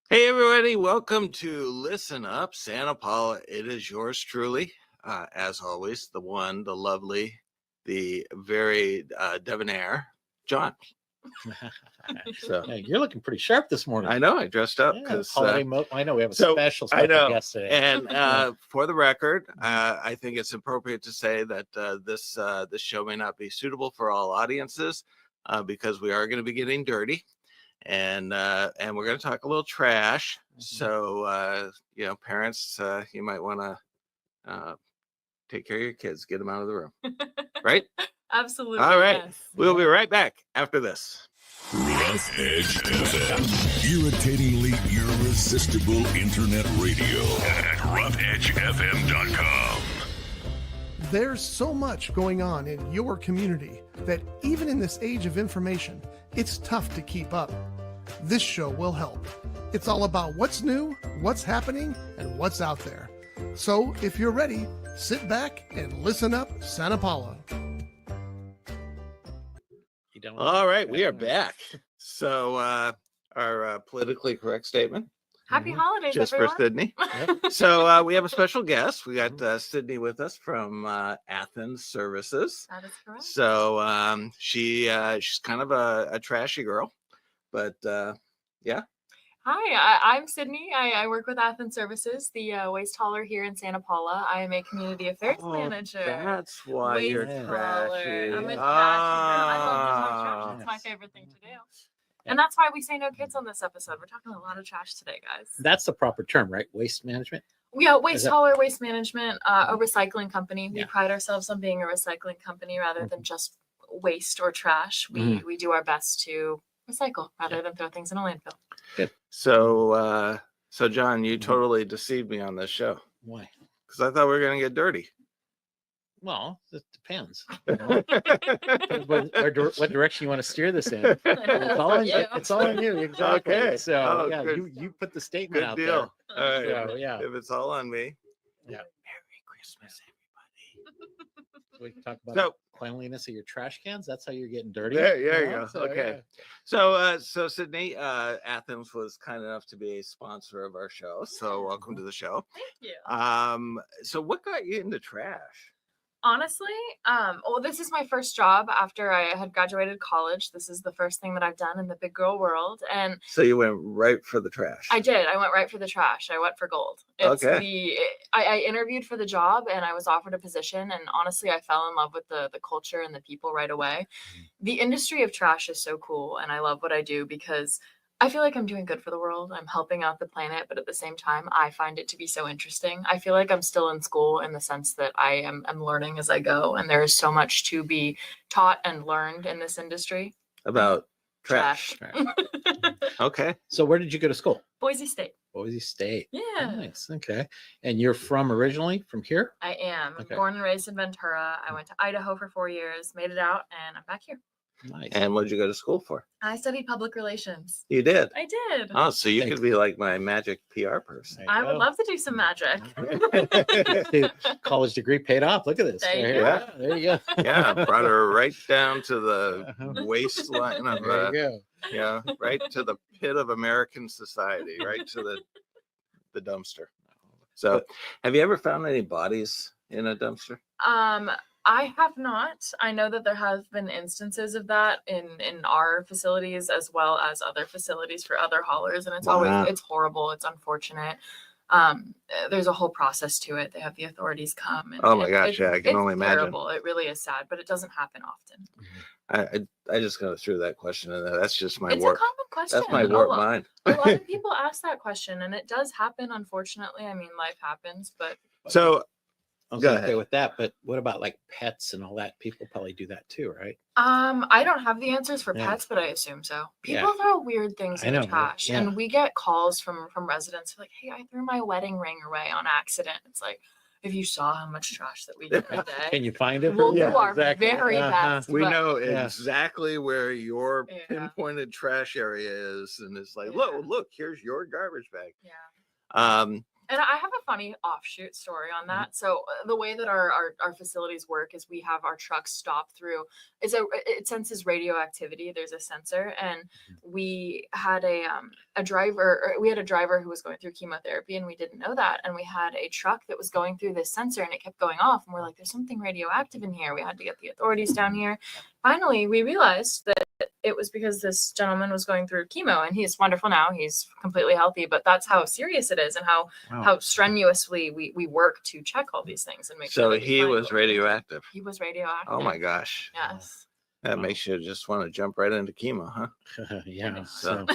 Hey, everybody. Welcome to Listen Up, Santa Paula. It is yours truly, as always, the one, the lovely, the very debonair John. So you're looking pretty sharp this morning. I know I dressed up because holiday I know we have a special guest today. And for the record, I think it's appropriate to say that this show may not be suitable for all audiences because we are going to be getting dirty. And we're going to talk a little trash. So, parents, you might want to take care of your kids, get them out of the room. Right? Absolutely. All right. Yes. We'll be right back after this. Rough Edge FM. Irritatingly irresistible internet radio at roughedgefm.com. There's so much going on in your community that even in this age of information, it's tough to keep up. This show will help. It's all about what's new, what's happening, and what's out there. So if you're ready, sit back and listen up, Santa Paula. All right, we are back. So our politically correct statement. Happy holidays, just everyone. for Sidney. So we have a special guest. We got Sidney with us from Athens Services. That is correct. So she's kind of a trashy girl, but yeah. Hi, I'm Sidney. I work with Athens Services, the waste hauler here in Santa Paula. I am a community affairs manager. That's why Waste you're hauler. trashy. I'm a trashy girl. I love doing trash. It's my favorite thing to do. And that's why we say no kids on this episode. We're talking a lot of trash today, guys. That's the proper term, right? Waste management? Yeah, waste hauler, waste management, a recycling company. We Yeah. pride ourselves on being a recycling company rather than just waste or trash. We do our best to recycle rather than throw things in a landfill. Good. So John, you totally deceived me on this show Why? because I thought we were gonna get dirty. Well, it depends. You know? what direction you want to steer this in? It's all on you. It's all on you. Exactly. Okay. So Oh, yeah, good. you put the statement Good out deal. there. All right. So, yeah. If it's all on me. Yeah. Merry Christmas, everybody. So we can talk about So- the cleanliness of your trash cans. That's how you're getting dirty. There you know? go. So, Okay. yeah. So Sidney, Athens was kind enough to be a sponsor of our show. So welcome to the show. Thank you. So what got you into trash? Honestly, well, this is my first job after I had graduated college. This is the first thing that I've done in the big girl world. And So you went right for the trash. I did. I went right for the trash. I went for gold. I interviewed for the job and I was offered a position. And honestly, I fell in love with the culture and the people right away. The industry of trash is so cool. And I love what I do because I feel like I'm doing good for the world. I'm helping out the planet. But at the same time, I find it to be so interesting. I feel like I'm still in school in the sense that I'm learning as I go. And there is so much to be taught and learned in this industry. About trash. Okay. So where did you go to school? Boise State. Boise State. Yeah. Nice. Okay. And you're originally from here? I am. Okay. Born and raised in Ventura. I went to Idaho for 4 years, made it out, and I'm back here. Nice. And what did you go to school for? I studied public relations. You did. I did. Oh, so you Thank could be like my magic PR person. I would love to do some magic. The college degree paid off. Look at this. There you Right go. here. Yeah, there you go. Yeah, brought her right down to the waistline of There you go. right to the pit of American society, right to the dumpster. So, have you ever found any bodies in a dumpster? I have not. I know that there have been instances of that in our facilities as well as other facilities for other haulers, and it's Wow. it's horrible. It's unfortunate. There's a whole process to it. They have the authorities come. And Oh my gosh, yeah, I can only imagine. Terrible. It really is sad, but it doesn't happen often. I just gotta throw that question in there. That's just my It's warp. a common question. That's my warped mind. A lot of people ask that question, and it does happen. Unfortunately, I mean, life happens, but So, I was Go gonna ahead. say with that, but what about like pets and all that? People probably do that too, right? I don't have the answers for Yeah. pets, but I assume so. People Yeah. throw weird things I in the know, trash, yeah. and we get calls from residents who are like, "Hey, I threw my wedding ring away on accident." It's like, if you saw how much trash that we get a day, Can you find it? we'll Yeah, do our exactly. very best. we but- know Yeah. exactly where your Yeah. pinpointed trash area is, and it's like, Yeah. look, here's your garbage bag. Yeah. And I have a funny offshoot story on that. So the way that our facilities work is we have our trucks stop through. It senses radioactivity. There's a sensor, and we had a driver. Or we had a driver who was going through chemotherapy, and we didn't know that. And we had a truck that was going through this sensor, and it kept going off. And we're like, "There's something radioactive in here." We had to get the authorities down here. Finally, we realized that it was because this gentleman was going through chemo, and he's wonderful now. He's completely healthy, but that's how serious it is, and how strenuously we work to check all these things and make sure. So that we he find was what we need. radioactive. He was radioactive. Oh my gosh. Yes. That makes you just want to jump right into chemo, huh? Yeah. So,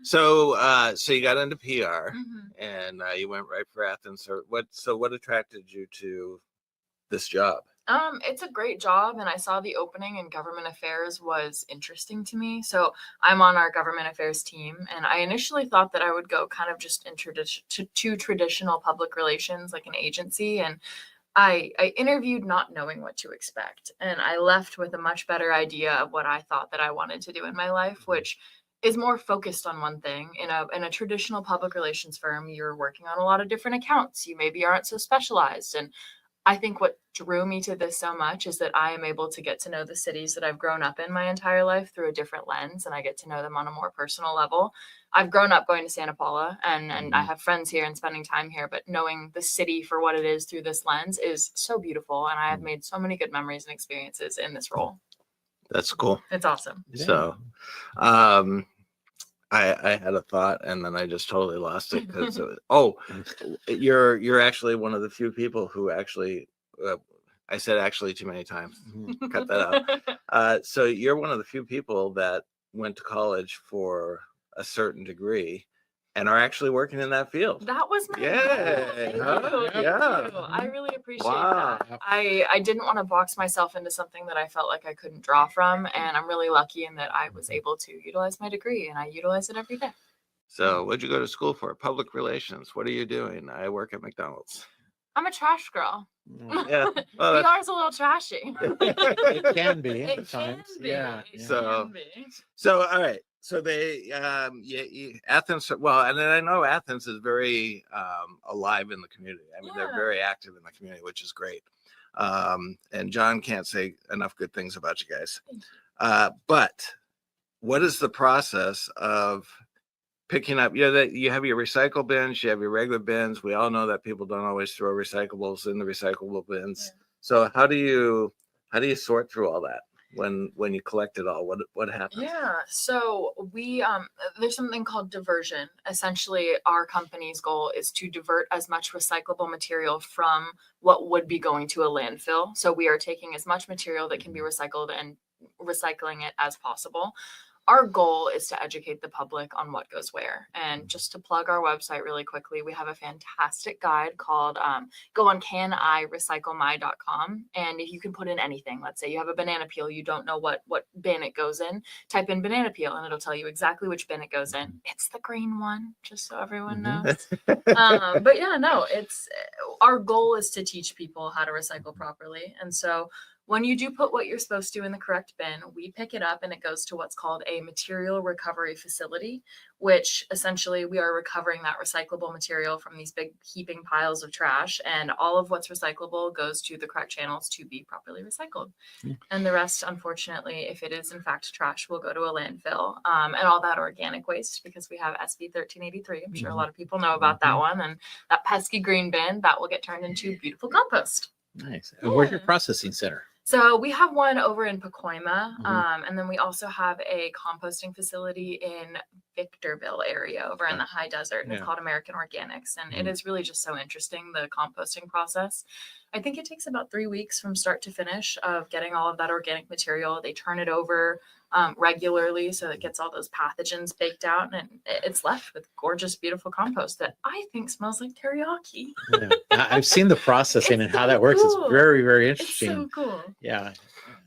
So, so you got into PR Mhm. and you went right for Athens. Or what attracted you to this job? It's a great job, and I saw the opening in government affairs was interesting to me. So I'm on our government affairs team, and I initially thought that I would go kind of just to traditional public relations, like an agency. And I interviewed not knowing what to expect, and I left with a much better idea of what I thought that I wanted to do in my life, which is more focused on one thing. In a traditional public relations firm, you're working on a lot of different accounts. You maybe aren't so specialized. And I think what drew me to this so much is that I am able to get to know the cities that I've grown up in my entire life through a different lens, and I get to know them on a more personal level. I've grown up going to Santa Paula, and I have friends here and spending time here, but knowing the city for what it is through this lens is so beautiful, and I have made so many good memories and experiences in this role. That's cool. It's awesome. So, I had a thought and then I just totally lost it because you're actually one of the few people who actually I said actually too many times. Cut that out. So you're one of the few people that went to college for a certain degree and are actually working in that field. That was my Yeah, goal. Thank you. huh? Thank Yeah. you. I really appreciate Wow. that. I didn't want to box myself into something that I felt like I couldn't draw from, and I'm really lucky in that I was able to utilize my degree, and I utilize it every day. So what'd you go to school for? Public relations. What are you doing? I work at McDonald's. I'm a trash girl. Yeah. Well, that's- PR's a little trashy. it can be It at times. can be. Yeah. It So- can be. So, all right. So they, Athens. Well, and then I know Athens is very alive in the community. I mean, they're Yeah. very active in the community, which is great. And John can't say enough good things about you guys. Thank you. But what is the process of picking up? That you have your recycle bins, you have your regular bins. We all know that people don't always throw recyclables in the recyclable bins. Yeah. So how do you sort through all that? When you collect it all, what happens? Yeah, so we there's something called diversion. Essentially, our company's goal is to divert as much recyclable material from what would be going to a landfill. So we are taking as much material that can be recycled and recycling it as possible. Our goal is to educate the public on what goes where. And just to plug our website really quickly, we have a fantastic guide called go on canirecyclemy.com. And you can put in anything. Let's say you have a banana peel, you don't know what bin it goes in, type in banana peel and it'll tell you exactly which bin it goes in. It's the green one, just so everyone knows. But yeah, no, it's our goal is to teach people how to recycle properly. And so when you do put what you're supposed to in the correct bin, we pick it up and it goes to what's called a material recovery facility, which essentially we are recovering that recyclable material from these big heaping piles of trash. And all of what's recyclable goes to the correct channels to be properly recycled. And the rest, unfortunately, if it is in fact trash, will go to a landfill. And all that organic waste, because we have SB 1383. I'm sure a lot of people know about that one. And that pesky green bin, that will get turned into beautiful compost. Nice. And where's your processing center? So we have one over in Pacoima, Mhm. and then we also have a composting facility in Victorville area over in the high desert, and it's Yeah. called American Organics. And it Mhm. is really just so interesting, the composting process. I think it takes about 3 weeks from start to finish of getting all of that organic material. They turn it over regularly so it gets all those pathogens baked out, and it's left with gorgeous, beautiful compost that I think smells like teriyaki. Yeah. I've seen the processing and It's how so that works. cool. It's very, very It's interesting. so cool. Yeah.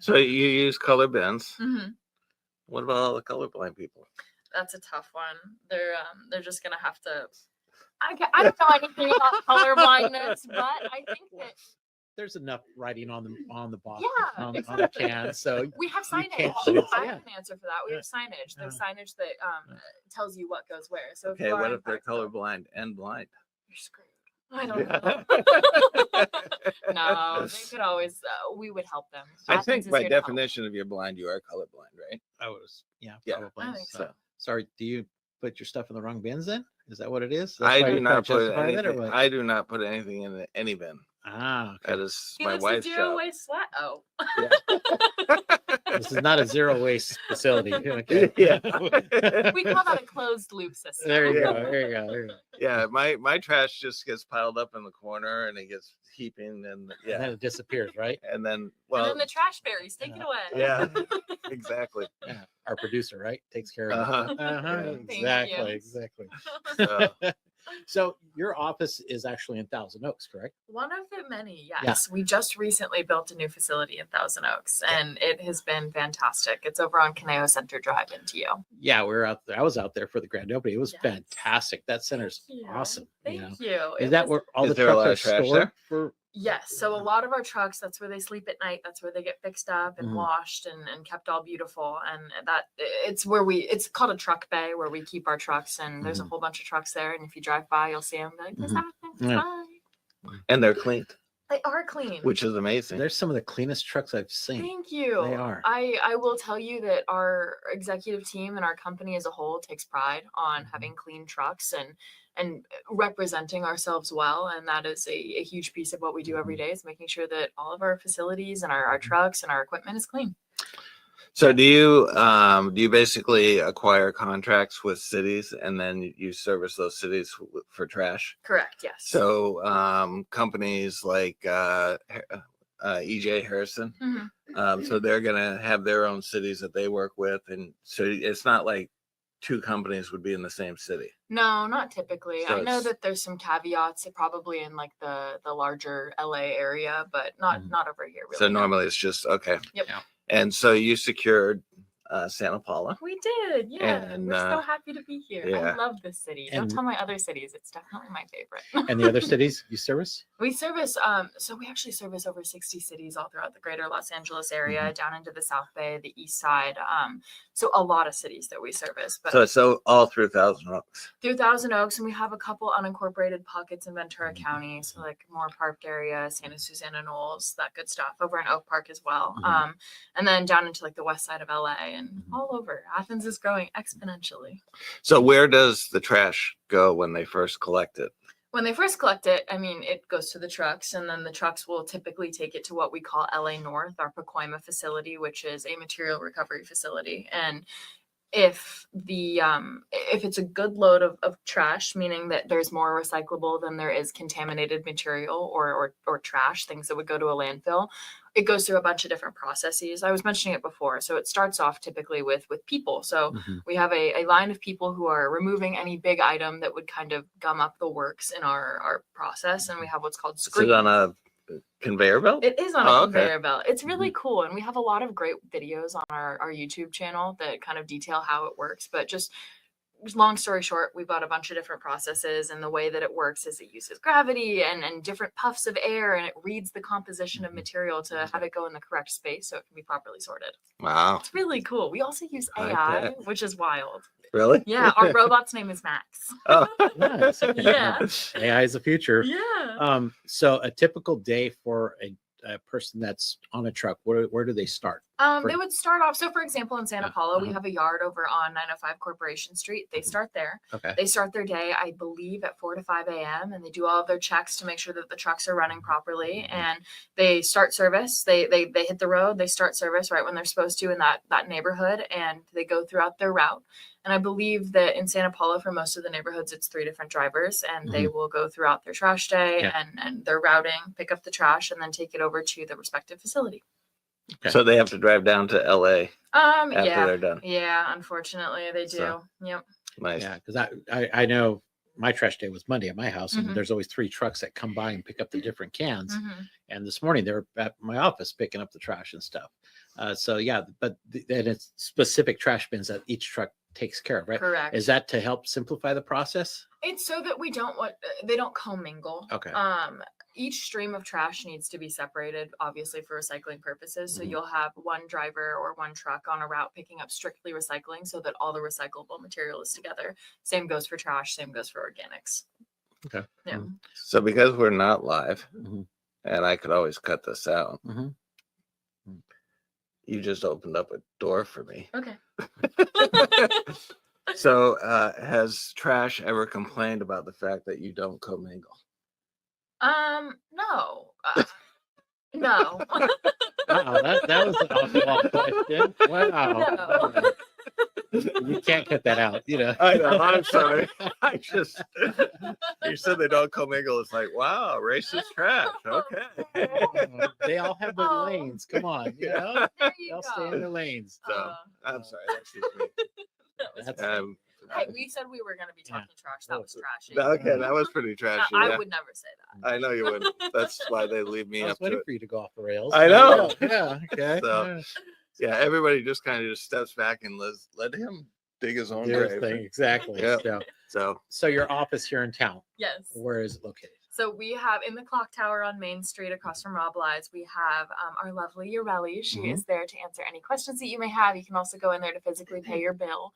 So you use color bins. hmm What about all the colorblind people? That's a tough one. They're just gonna have to. I don't know anything about color blindness, but I think that there's enough writing on the box, Yeah, on the exactly. can. So We have You signage. can't I choose, have yeah. an answer for that. We have signage. There's signage that tells you what goes where. So Okay, you are what in if they're Parkville, colorblind and blind? you're screwed. I don't Yeah. know. No, they could always. We would help them. I Athens think is by here to help. definition, if you're blind, you are colorblind, right? I was, yeah, Yeah. probably. I think So, so. sorry, do you put your stuff in the wrong bins then? Is that what it is? I why do you're trying not to put justify that, or anything. what? I do not put anything in any bin. Ah, That okay. is He my lives a wife's zero job. waste flat. Oh. This is not a zero waste facility. Okay. Yeah. We call that a closed loop system. There you Yeah. go. There you go. There you go. Yeah, my trash just gets piled up in the corner and it gets heaping and And then yeah, it disappears, right? and then And well, then the trash berries, take it away. yeah, exactly. Yeah. Our producer, right, takes care of it. Uh-huh. Uh-huh. Yeah. Thank Exactly. you. Exactly. So, So your office is actually in Thousand Oaks, correct? One of the many, yes. We just recently built a new facility in Thousand Oaks, and it has been fantastic. It's over on Caneo Center Drive in TO. Yeah, we were out there. I was out there for the grand opening. It was Yes. fantastic. That center's Thank you. awesome. Thank know. you. Is It that was- where all Is the there a lot trucks of are trash stored there? for? Yes. So a lot of our trucks, that's where they sleep at night. That's where they get fixed up and Mhm. washed and kept all beautiful. And that it's where it's called a truck bay where we keep our trucks. And there's a Mhm. whole bunch of trucks there. And if you drive by, you'll see them. Like, there's Mhm. Athens, Yeah. hi. and they're clean, They are clean. which is amazing. They're some of the cleanest trucks I've seen. Thank you. They are. I will tell you that our executive team and our company as a whole takes pride on Mhm. having clean trucks and representing ourselves well. And that is a huge piece of what we do every day is making sure that all of our facilities and our trucks and our equipment is clean. So do you basically acquire contracts with cities and then you service those cities for trash? Correct. Yes. So companies like EJ Harrison, Mhm. so they're gonna have their own cities that they work with, and so it's not like two companies would be in the same city. No, not typically. So I know it's- that there's some caveats probably in like the larger LA area, but not Mhm. over here really. So no. normally it's just okay. Yep. Yeah. And so you secured Santa Paula. We did, yeah. And, We're so happy to be here. yeah. I love this city. Don't And- tell my other cities. It's definitely my favorite. And the other cities you service? We service, so we actually service over 60 cities all throughout the greater Los Angeles area, down into the South Bay, the East Side. So a lot of cities that we service, but So all through Thousand Oaks. through Thousand Oaks, and we have a couple unincorporated pockets in Ventura County, so like Moore Park area, Santa Susana Knolls, that good stuff. Over in Oak Park as well, Mhm. and then down into like the west side of LA and Mhm. all over. Athens is growing exponentially. So where does the trash go when they first collect it? When they first collect it, I mean, it goes to the trucks, and then the trucks will typically take it to what we call LA North, our Pacoima facility, which is a material recovery facility. And if if it's a good load of trash, meaning that there's more recyclable than there is contaminated material or trash, things that would go to a landfill, it goes through a bunch of different processes. I was mentioning it before. So it starts off typically with people. So Mhm. we have a line of people who are removing any big item that would kind of gum up the works in our process. And we have what's called Is screen. it on a conveyor belt? It is on Oh, a okay. conveyor belt. It's really cool. And we have a lot of great videos on our YouTube channel that kind of detail how it works. But just long story short, we've got a bunch of different processes. And the way that it works is it uses gravity and different puffs of air, and it reads the composition of material to have it go in the correct space so it can be properly sorted. Wow. It's really cool. We also use I AI, bet. which is wild. Really? Yeah, our robot's name is Max. Oh. Nice. Yeah. AI is the future. Yeah. So a typical day for a person that's on a truck, where do they start? They would start off. So, for example, in Santa Paula, we Uh-huh. have a yard over on 905 Corporation Street. They start there. Okay. They start their day, I believe, at 4 to 5 a.m. and they do all of their checks to make sure that the trucks are running properly. And they start service. They hit the road. They start service right when they're supposed to in that neighborhood, and they go throughout their route. And I believe that in Santa Paula, for most of the neighborhoods, it's 3 different drivers, and they will go throughout their trash day Yeah. and their routing, pick up the trash, and then take it over to the respective facility. Okay. So they have to drive down to LA after Yeah. they're done. Yeah, unfortunately they do. So- Yep. Nice. Yeah, because I know my trash day was Monday at my house, and Mhm. there's always 3 trucks that come by and pick up the different cans. Mhm. And this morning they were at my office picking up the trash and stuff. So yeah, but then it's specific trash bins that each truck takes care of, right? Correct. Is that to help simplify the process? It's so that they don't commingle. Okay. each stream of trash needs to be separated, obviously for recycling purposes. So Mhm. you'll have one driver or one truck on a route picking up strictly recycling so that all the recyclable material is together. Same goes for trash, same goes for organics. Okay. Yeah. Mhm. So because we're not live, Mhm. and I could always cut this out, Mhm. you just opened up a door for me. Okay. So has Trash ever complained about the fact that you don't commingle? No. No. Wow, that was an awful question. Wow. No. You can't cut that out, you know. I know, I'm sorry. I just, you said they don't commingle. It's like, wow, racist Trash. Okay. They all have their Oh. lanes. Come on, you know. There you They'll stay in go. their lanes. So I'm sorry. That's just me. That was That's- funny. Hey, we said we were going to be Yeah. talking trash. That was trashy. Okay, that was pretty No, trashy. I Yeah. would never say that. I know you wouldn't. That's why they leave me I was up to waiting it. for you to go off the rails. I know. Yeah. Okay. So, yeah. Yeah, everybody just kind of just steps back and let him dig his own Do his grave. thing. Exactly. Yeah. So, So so your office here in town, Yes. where is it located? So we have in the clock tower on Main Street across from Rob Lies, we have our lovely Ureli. She Mhm. is there to answer any questions that you may have. You can also go in there to physically pay your bill.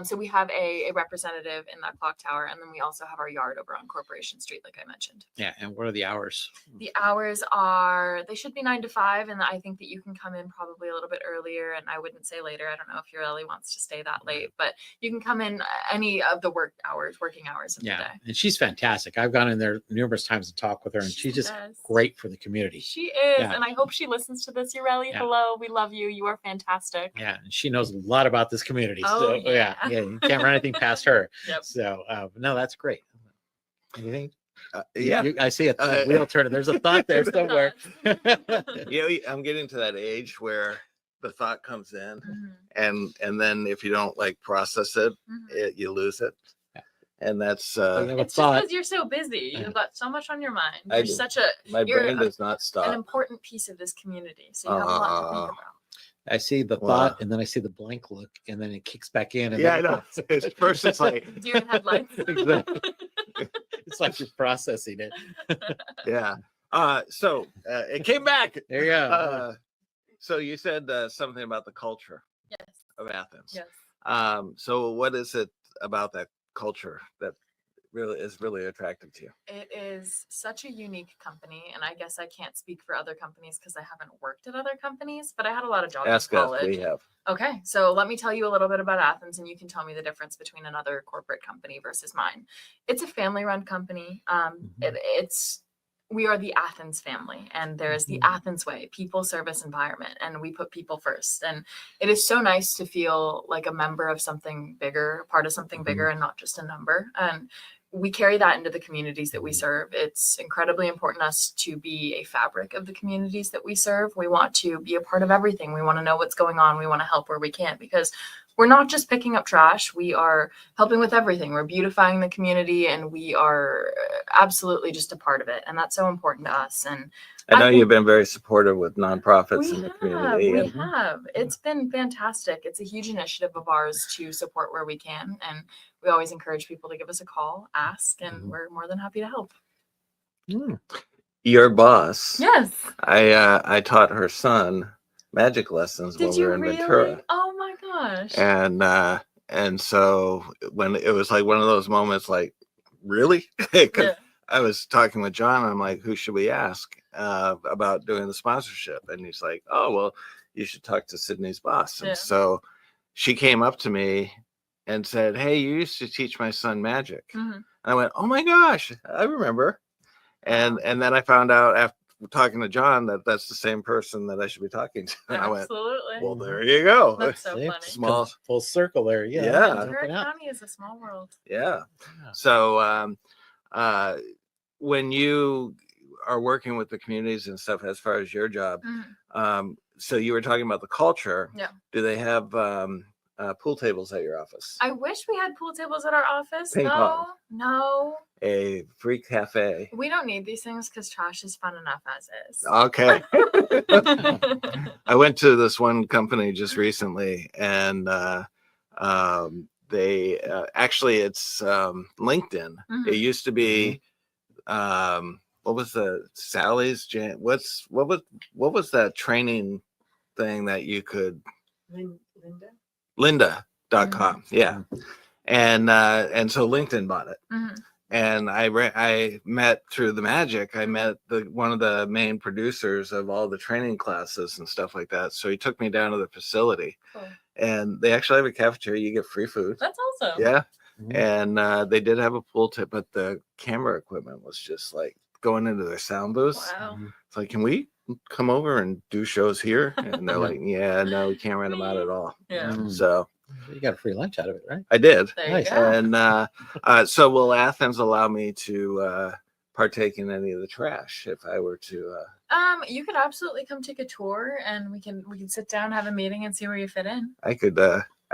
So we have a representative in that clock tower, and then we also have our yard over on Corporation Street, like I mentioned. Yeah. And what are the hours? The hours are, they should be 9 to 5, and I think that you can come in probably a little bit earlier, and I wouldn't say later. I don't know if Ureli wants to stay that late, but you can come in any of the working hours of the Yeah. day. And she's fantastic. I've gone in there numerous times to talk with her, and she's just Yes. great for the community. She is, Yeah. and I hope she listens to this. Ureli, Yeah. hello, we love you. You are fantastic. Yeah, and she knows a lot about this community. Oh, so yeah. you can't run anything past her. Yep. So no, that's great. Anything? yeah, I see a wheel turning. There's a thought there somewhere. I'm getting to that age where the thought comes in, Mhm, and then if you don't like process it, mhm. you lose it. Yeah. And that's You have a It's just thought. because you're so busy. You've got so much on your mind. I You're do. such a my you're brain does not an stop. important piece of this community, so you have a lot to think about. I see the Wow. thought, and then I see the blank look, and then it kicks back in. And Yeah, I then know. At first it's like, Deer in headlights. Exactly. It's like you're processing it. yeah. So it came back. There you go. So you said something about the culture Yes. of Athens. Yes. So what is it about that culture that really is really attractive to you? It is such a unique company, and I guess I can't speak for other companies because I haven't worked at other companies, but I had a lot of jobs Ask in us. college. We have. Okay, so let me tell you a little bit about Athens, and you can tell me the difference between another corporate company versus mine. It's a family-run company. We are the Athens family, and there is the Mhm. Athens way, people, service, environment, and we put people first. And it is so nice to feel like a member of something bigger, part of something bigger, and not just a number. And we carry that into the communities that we serve. It's incredibly important to us to be a fabric of the communities that we serve. We want to be a part of everything. We want to know what's going on. We want to help where we can, because we're not just picking up trash. We are helping with everything. We're beautifying the community, and we are absolutely just a part of it. And that's so important to us. And I know I you've think- been very supportive with nonprofits we in the have, community. we and have. It's been fantastic. It's a huge initiative of ours to support where we can. And we always encourage people to give us a call, ask, and Mhm. we're more than happy to help. your boss, Yes. I taught her son magic lessons Did while we you were in really? Ventura. Oh my gosh. And so when it was like one of those moments, like, really? 'Cause Yeah. I was talking with John, and I'm like, who should we ask about doing the sponsorship? And he's like, oh, well, you should talk to Sydney's boss. And Yeah. so she came up to me and said, hey, you used to teach my son magic. Mhm. And I went, oh my gosh, I remember. And then I found out after talking to John that that's the same person that I should be talking to. And I went, Absolutely. well, there you go. That's so See? funny. Small. Full circle there. Yeah. Yeah. Ventura Open up. County is a small world. Yeah. Yeah. So when you are working with the communities and stuff, as far as your job, Mhm. so you were talking about the culture. Yeah. Do they have pool tables at your office? I wish we had pool tables at our office. Ping pong. No. A free cafe? We don't need these things because trash is fun enough as is. Okay. I went to this one company just recently, and they actually it's LinkedIn. It Mhm. used to be what was the Sally's Jam? What was that training thing that you could Lynda.com. Yeah. And so LinkedIn bought it. Mhm. And I met through the magic. I met one of the main producers of all the training classes and stuff like that. So he took me down to the facility, Cool. and they actually have a cafeteria. You get free food. That's awesome. Yeah. Mhm. And they did have a pool tip, but the camera equipment was just like going into their sound booths. Wow. It's like, can we come over and do shows here? And they're like, yeah, no, we can't rent them out at all. Yeah. Mm. So You got a free lunch out of it, right? I did. There Nice. you go. And so will Athens allow me to partake in any of the trash if I were to? You could absolutely come take a tour, and we can sit down, have a meeting, and see where you fit in. I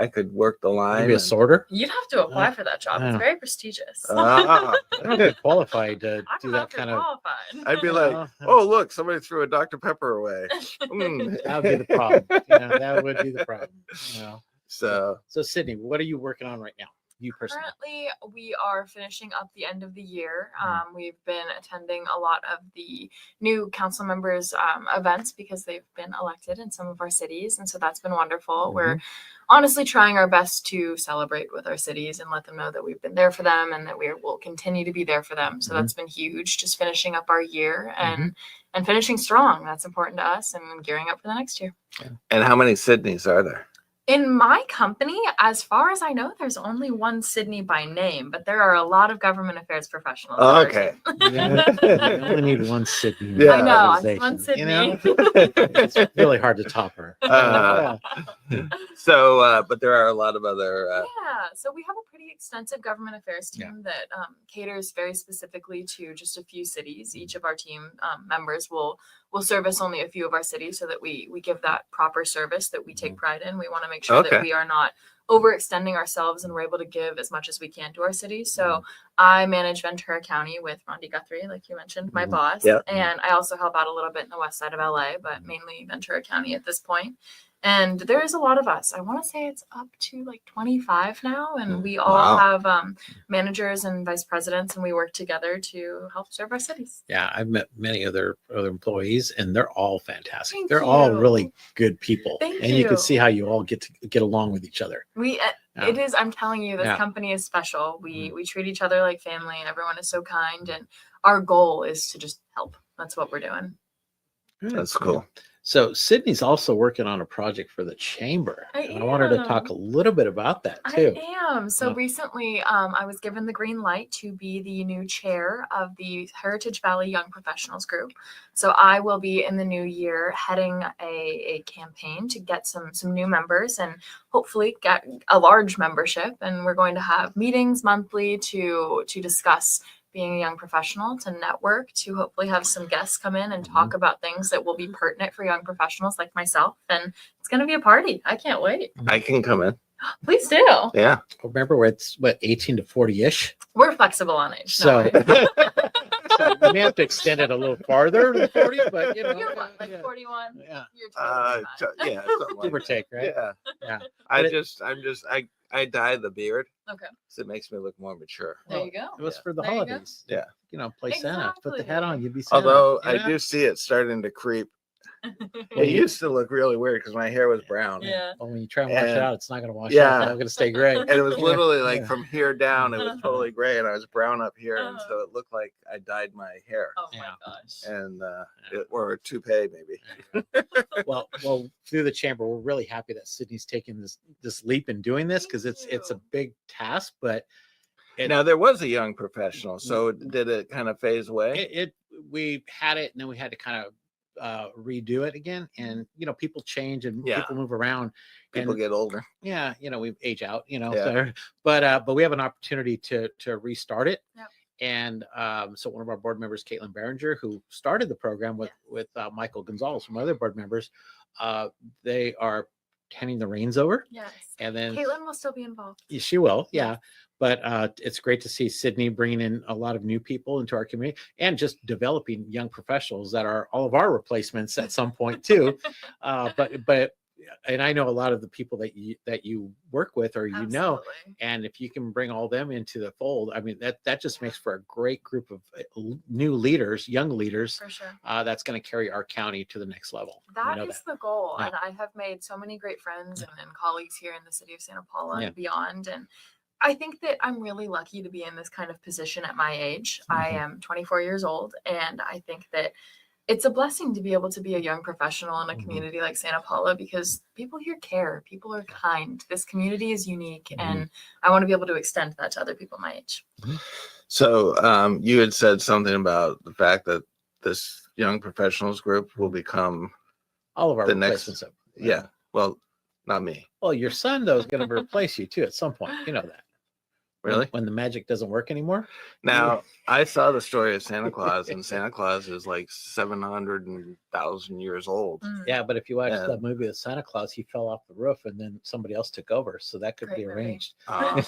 could work the line. Maybe a and- sorter. You'd have to apply for that job. It's yeah. very prestigious. Ah, I don't know if you're qualified to I do don't know that if you're kind of. qualified. I'd be like, oh look, somebody threw a Dr. Pepper away. Mm. That would be the problem. That would be the problem. You know. So So Sydney, what are you working on right now? You personally? Currently, we are finishing up the end of the year. Mhm. We've been attending a lot of the new council members' events because they've been elected in some of our cities. And so that's been wonderful. We're honestly trying our best to celebrate with our cities and let them know that we've been there for them and that we will continue to be there for them. So Mhm. that's been huge, just finishing up our year and finishing strong. That's important to us, and gearing up for the next year. and how many Sydneys are there? In my company, as far as I know, there's only one Sidney by name, but there are a lot of government affairs professionals. on our Okay. team. You only need one Sydney. in the Yeah. I know, I'm organization, one you Sidney. know? It's really hard to top her. Uh, So, but there are a lot of other. Yeah, so we have a pretty extensive government affairs Yeah. team that caters very specifically to just a few cities. Each of our team members will service only a few of our cities so that we give that proper service that we take pride in. We want to make sure Okay. that we are not overextending ourselves and we're able to give as much as we can to our cities. So I manage Ventura County with Rondi Guthrie, like you mentioned, my Mhm. boss. Yep. And I also help out a little bit in the west side of LA, but mainly Ventura County at this point. And there is a lot of us. I want to say it's up to like 25 now. And we all Wow. have managers and vice presidents, and we work together to help serve our cities. Yeah, I've met many other employees, and they're all fantastic. Thank They're all you. really good people, Thank and you can you. see how you all get to get along with each other. It is, I'm telling you, this Yeah. company is special. We treat each other like family. Everyone is so kind. And our goal is to just help. That's what we're doing. That's cool. So Sydney's also working on a project for the chamber. And I wanted to talk a little bit about that too. I am. So Yeah. recently, I was given the green light to be the new chair of the Heritage Valley Young Professionals Group. So I will be in the new year heading a campaign to get some new members and hopefully get a large membership. And we're going to have meetings monthly to discuss being a young professional, to network, to hopefully have some guests come in and talk about things that will be pertinent for young professionals like myself. And it's going to be a party. I can't wait. I can come in. Please do. Yeah. Remember where it's 18 to 40-ish. We're flexible on age. So No worries. we may have to extend it a little farther than 40, but you know. You're what, like yeah. 41? Yeah. You're totally fine. Yeah. Something like Give or that. take, right? Yeah. Yeah. I But it- I dye the beard. Okay. So it makes me look more mature. There you go. It was Yeah. for the There you go. holidays. Yeah. You know, play Santa. Put the hat Exactly. on. You'd be Santa. Although you I know? do see it starting to creep. Well, It you- used to look really weird because my hair was brown. Yeah. Well, when you try and wash it And- out, it's not going to wash Yeah. out. It's going to stay gray. And it was Yeah. literally like Yeah. from here down, it was totally gray, and I was brown up here, and so it looked like I dyed my hair, Oh Yeah. my gosh. and Yeah. or a toupee maybe. well, through the chamber, we're really happy that Sydney's taking this leap in doing this because Thank it's a you. big task, but it, Now there was a young professional, so did it kind of phase away? we had it and then we had to kind of redo it again, and you know, people change and Yeah. people move around. People and get older. yeah, you know, we age out, you know. Yeah. So, but we have an opportunity to restart it. Yep. And so one of our board members, Caitlin Behringer, who started the program with Michael Gonzalez, some other board members, they are handing the reins over, Yes. and then Caitlin will still be involved. she will, yeah. Yes. But it's great to see Sydney bringing in a lot of new people into our community and just developing young professionals that are all of our replacements at some point too. But and I know a lot of the people that you work with or you know, Absolutely. and if you can bring all them into the fold, I mean that just makes for a great group of new leaders, young leaders, For sure. that's going to carry our county to the next level. We That know is the goal. Yeah. And I have made so many great friends and colleagues here in the city of Santa Paula Yeah. and beyond. And I think that I'm really lucky to be in this kind of position at my age. I am 24 years old, and I think that it's a blessing to be able to be a young professional in a community like Santa Paula because people here care. People are kind. This community is unique, and I want to be able to extend that to other people my age. So you had said something about the fact that this young professionals group will become all of our the next- replacements. yeah. Well, not me. Well, your son though is going to replace you too at some point. You know that. Really? When the magic doesn't work anymore. Now, I saw the story of Santa Claus, and Santa Claus is like 700,000 years old. Yeah, but if you watch Yeah. that movie with Santa Claus, he fell off the roof and then somebody else took over. So that could Great be movie. arranged. Uh,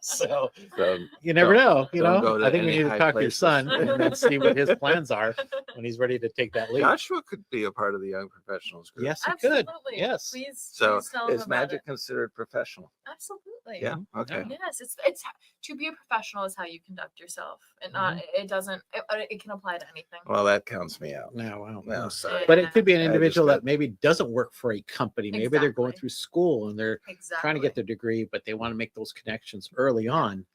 So so you never know. You don't know, go to I think we any need to high talk to your places. son and then see what his plans are when he's ready to take that leap. Joshua could be a part of the young professionals group. Yes, he could. Absolutely. Yes. Please, So please tell them is about magic it. considered professional? Absolutely. Yeah. Okay. Yes, it's to be a professional is how you conduct yourself, and not it doesn't. It can apply to anything. Well, that counts me out. No, well, No, sorry. But it could be an I just individual got- that maybe doesn't work for a company. Maybe they're going Exactly. through school and they're Exactly. trying to get their degree, but they want to make those connections early on.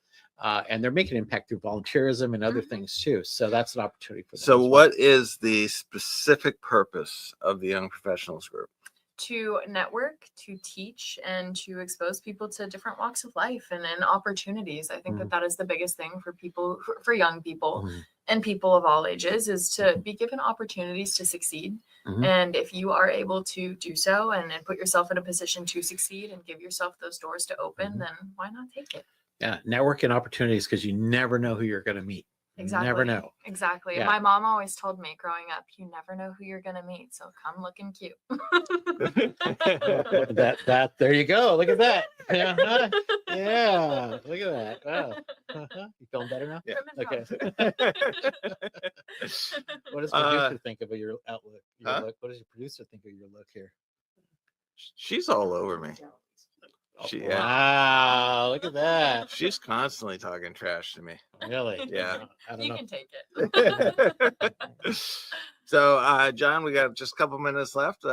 And they're making an impact through volunteerism and other things too. So that's an opportunity for them. So as well. what is the specific purpose of the young professionals group? To network, to teach, and to expose people to different walks of life and opportunities. I think that is the biggest thing for people, for young people and people of all ages, is to be given opportunities to succeed. And if you are able to do so and put yourself in a position to succeed and give yourself those doors to open, then why not take it? Yeah, networking opportunities because you never know who you're going to meet. Exactly. Never know. Exactly. Yeah. My mom always told me growing up, you never know who you're gonna meet, so come looking cute. that there you go. Look at that. Uh-huh. Yeah, look at that. Wow. You feeling better now? Yeah. Okay. What does producer think of your outlook? Your Huh? look? What does your producer think of your look here? She's all over me. Oh, She- wow, look at that. She's constantly talking trash to me. Really? Yeah. I don't You know. can take it. So, John, we got just a couple minutes left.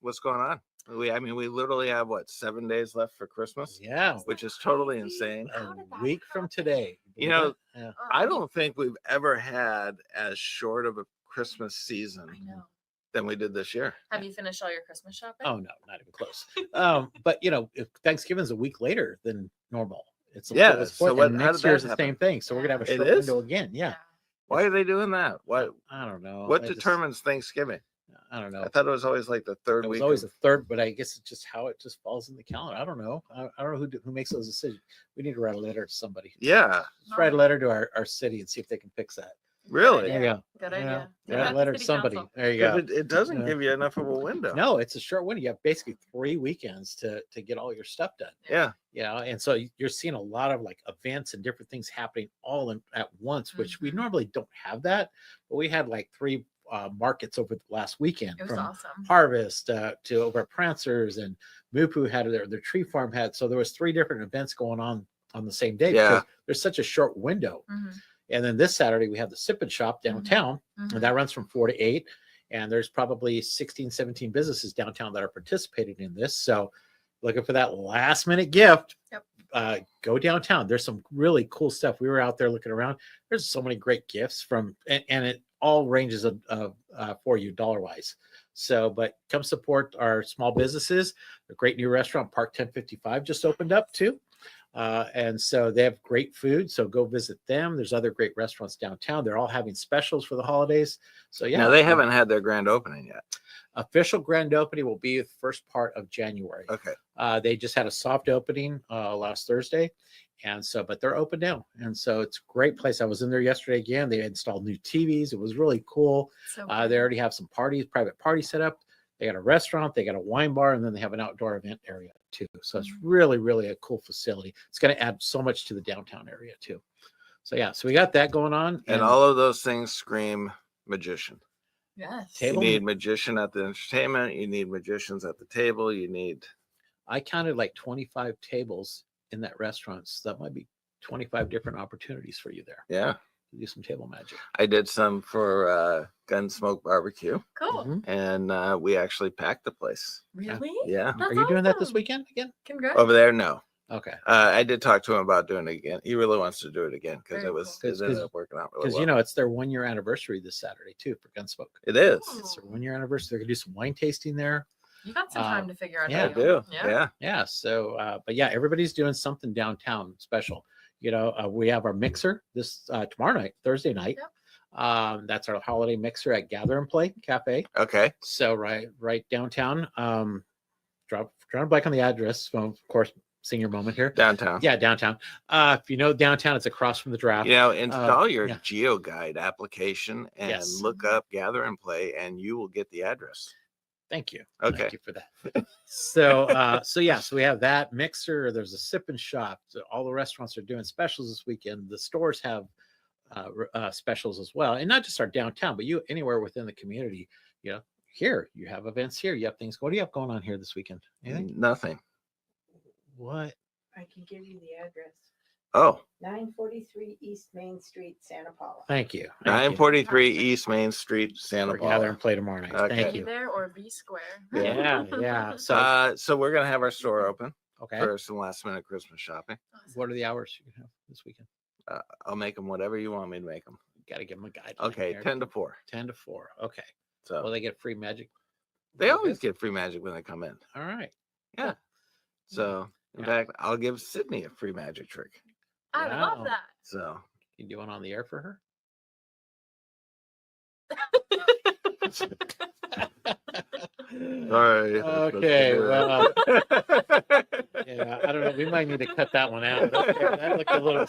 What's going on? We literally have 7 days left for Christmas, Yeah. which is totally insane. How A did that week from today. You know, Yeah. I don't think we've ever had as short of a Christmas season I know. than we did this year. Have you finished all your Christmas shopping? Oh no, not even close. But if Thanksgiving's a week later than normal, it's Yeah, it's so fourth, what- and how next did that year's the happen? same thing. So we're gonna have a It short is? window again. Yeah. Why are they doing that? Why? I don't know. What I just- determines Thanksgiving? I don't know. I thought it was always like the third It was week. always of- the third, but I guess it's just how it just falls in the calendar. I don't know. I don't know who makes those decisions. We need to write a letter to somebody. Yeah, Let's write a letter to our city and see if they can fix that. really. There you go. Good Yeah. idea. Write Yeah. a letter to City somebody. council. There you go. But it doesn't Yeah. give you enough of a window. No, it's a short window. You have basically 3 weekends to get all your stuff done. Yeah. And so you're seeing a lot of like events and different things happening all at once, which we Mhm. normally don't have that, but we had like 3 markets over the last weekend, It was from awesome. Harvest to over at Prancers, and Mupu had their tree farm had. So there was 3 different events going on the same day Yeah. because there's such a short window. Mhm. And then this Saturday we have the Sip and Shop downtown, Mhm. and that runs from 4 to 8. And there's probably 16, 17 businesses downtown that are participating in this. So looking for that last minute gift, Yep. Go downtown. There's some really cool stuff. We were out there looking around. There's so many great gifts and it all ranges of for you dollar wise. So, but come support our small businesses. A great new restaurant, Park 1055, just opened up too. And so they have great food. So go visit them. There's other great restaurants downtown. They're all having specials for the holidays. So yeah, Now they haven't had their grand opening yet. official grand opening will be the first part of January. Okay. They just had a soft opening last Thursday. And so, but they're open now. And so it's a great place. I was in there yesterday again. They installed new TVs. It was really cool. So They good. already have some private parties set up. They got a restaurant, they got a wine bar, and then they have an outdoor event area too. So it's really, really a cool facility. It's going to add so much to the downtown area too. So yeah, so we got that going on. And all of those things scream magician. Yes. You Table. need magician at the entertainment. You need magicians at the table. You need. I counted like 25 tables in that restaurant. So that might be 25 different opportunities for you there Yeah. to do some table magic. I did some for Gunsmoke Barbecue, Cool. Mhm. and we actually packed the place. Really? Yeah. That's Are you doing that this awesome. weekend again? Congrats. Over there, no. Okay. I did talk to him about doing it again. He really wants to do it again because Very it cool. ended up working out really Because well. you know it's their 1-year anniversary this Saturday too for Gunsmoke. It is. It's their 1-year anniversary. They're gonna do some wine tasting there. You got some time to figure out. yeah, I how do. you- Yeah. Yeah. So, but yeah, everybody's doing something downtown special. You know, we have our mixer this tomorrow night, Thursday night. Yep. That's our holiday mixer at Gather and Play Cafe. Okay. So right downtown. Drawing a blank on the address. So of course, senior moment here. Downtown. Yeah, downtown. If you know downtown, it's across from the draft. You know, install your yeah. GeoGuide application and Yes. look up Gather and Play, and you will get the address. Thank you. Okay. Thank you for that. So we have that mixer. There's a sip and shop. So all the restaurants are doing specials this weekend. The stores have specials as well, and not just our downtown, but you anywhere within the community. You know, here you have events. Here you have things. What do you have going on here this weekend? Anything? Nothing. What? I can give you the address. Oh, 943 East Main Street, Santa Paula. Thank you. 943 East Main Street, Santa We're Gather Paula. and Play tomorrow night. Okay. Thank Be you. there or be square. Yeah. So we're gonna have our store open Okay. for some last minute Christmas shopping. Awesome. What are the hours you have this weekend? I'll make them whatever you want me to make them. Got to give them a guide. Okay, 10 to 4. 10 to 4. Okay. So Will they get free magic? they always get free magic when they come in. All right. Yeah. So in fact, I'll give Sydney a free magic trick. I Wow. love that. So Can you do one on the air for her? sorry. Okay, well, yeah, I don't know. We might need to cut that one out. Okay, that looked a little,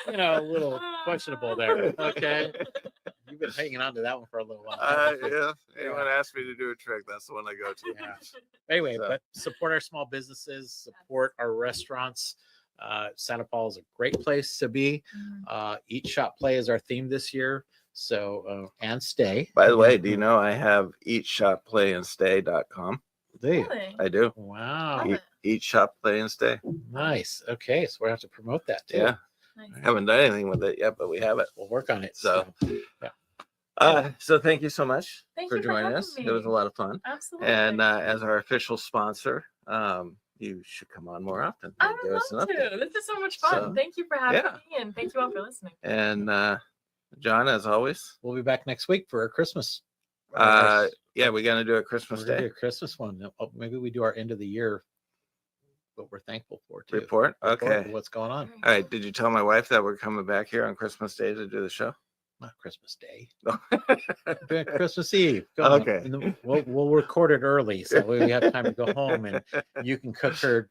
a little questionable there. Okay. You've been hanging on to that one for a little while. Yeah. Anyone asks me to do a trick, that's the one I go to. Yeah. Anyway, So- but support our small businesses, support our restaurants. Santa Paula is a great place to be. Eat, Shop, Play is our theme this year. So, and stay. By the way, do you know I have eatshopplayandstay.com? Do you? Really? I do. Wow. Love it. Eat, shop, play, and stay. Nice. Okay. So we have to promote that too. Yeah. Nice. Haven't done anything with it yet, but we have it. We'll work on it. So, yeah. So thank you so much Thank for you for joining having us. me. It was a lot of fun. Absolutely. And as our official sponsor, you should come on more often. I and give would us an love update. to. This is so much fun. So, Thank you for having yeah. me, and thank you all for listening. And John, as always, We'll be back next week for our Christmas. yeah, we're gonna do a Christmas We're gonna Day do a Christmas one. Maybe we do our end of the year, what we're thankful for too. report. Okay. What's going on? All right. Did you tell my wife that we're coming back here on Christmas Day to do the show? Not Christmas Day. No. We're doing Christmas Eve. Go on. Okay. And then we'll record it early so we have time to go home and you can cook her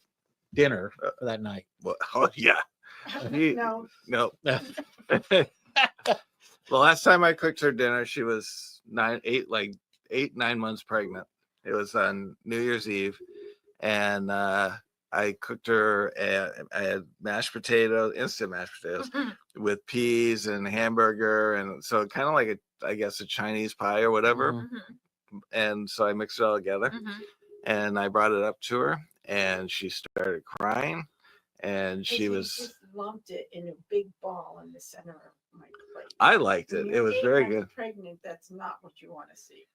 dinner for that night. Well, oh yeah. You- No, No. The last time I cooked her dinner, she was 9 months pregnant. It was on New Year's Eve, and I cooked her. I had mashed potatoes, instant mashed potatoes, with peas and hamburger, and so kind of like I guess a Chinese pie or whatever. Mhm. And so I mixed it all together, and I brought it up to her, and she started crying, and she you was. just lumped it in a big ball in the center of my plate. I liked it. When It you're was 8 very months good. Pregnant, that's not what you want to see.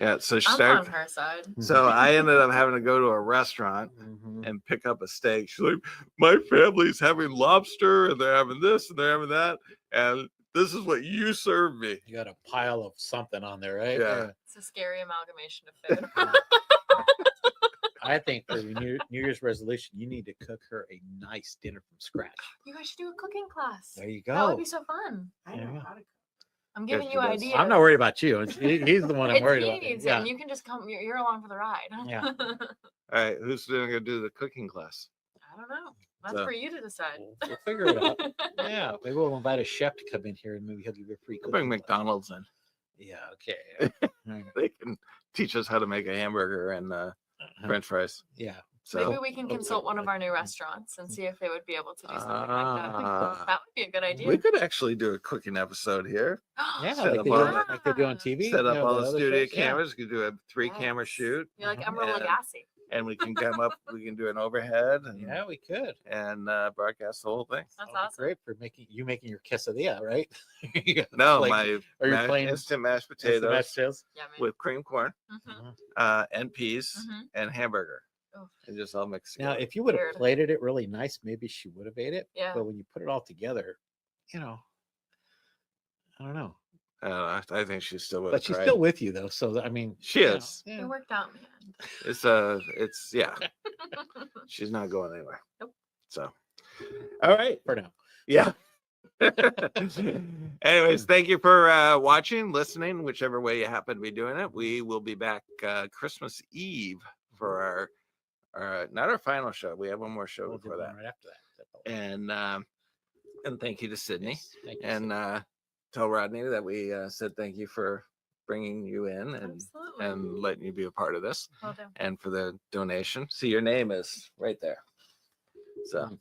Yeah. So she I'm started. on her side. So I ended up having to go to a restaurant Mhm. and pick up a steak. She's like, my family's having lobster and they're having this and they're having that. And this is what you serve me. You got a pile of something on there, right? Yeah. It's a scary amalgamation of food. I think for your New Year's resolution, you need to cook her a nice dinner from scratch. You guys should do a cooking class. There you That would go. be so fun. I know Yeah. how to cook. I'm Yes, giving she you does. ideas. I'm not worried about you. He's the one I'm It's worried he about. needs Yeah. it, and you can just come. You're along for the ride. Yeah. All right. Who's going to do the cooking class? I don't know. That's So- for you to decide. We'll figure it out. Yeah, maybe we'll invite a chef to come in here and maybe he'll give you a free I'll bring cooking class. McDonald's in. Yeah, okay. All right. They can teach us how to make a hamburger and French fries. Yeah. So Maybe we can consult one of our new restaurants and see if they would be able to do something like that. Ah. That would be a good idea. we could actually do a cooking episode here. Yeah, Set they up could, all do, the- like they do on TV. Set you up know, all the other studio shows, yeah. cameras. We could do a 3-camera Yes. shoot, You're like Emerald And- Lagasse. and we can come up. We can do an overhead and Yeah, we could. broadcast the whole thing. That's That'd be awesome. Great for making your quesadilla, right? No, Like, my or you're playing instant mashed That's the potatoes mashed potatoes. Yummy. with cream corn Mhm. and peas Mhm. and hamburger, Oh. and just all mixed Now, together. if you would have Weird. plated it really nice, maybe she would have ate it. Yeah. But when you put it all together, I don't know. I think she still would. But she's still with you though, so I mean, She you know, is. yeah. It worked out in the end. It's yeah. She's not going anywhere. Nope. So, all right. For now. Yeah. Anyways, thank you for watching, listening, whichever way you happen to be doing it. We will be back Christmas Eve for our not our final show. We have one more show We'll do before one that. right after that. And thank you to Sydney. Yes, thank you, And Sydney. tell Rodney that we said thank you for bringing you in Absolutely. and letting you be a part of this, Will do. and for the donation. See, your name is right there. So,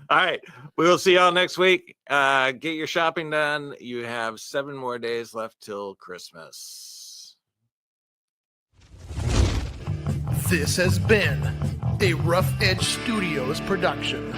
all right, we will see y'all next week. Get your shopping done. You have 7 more days left till Christmas. This has been a Rough Edge Studios production.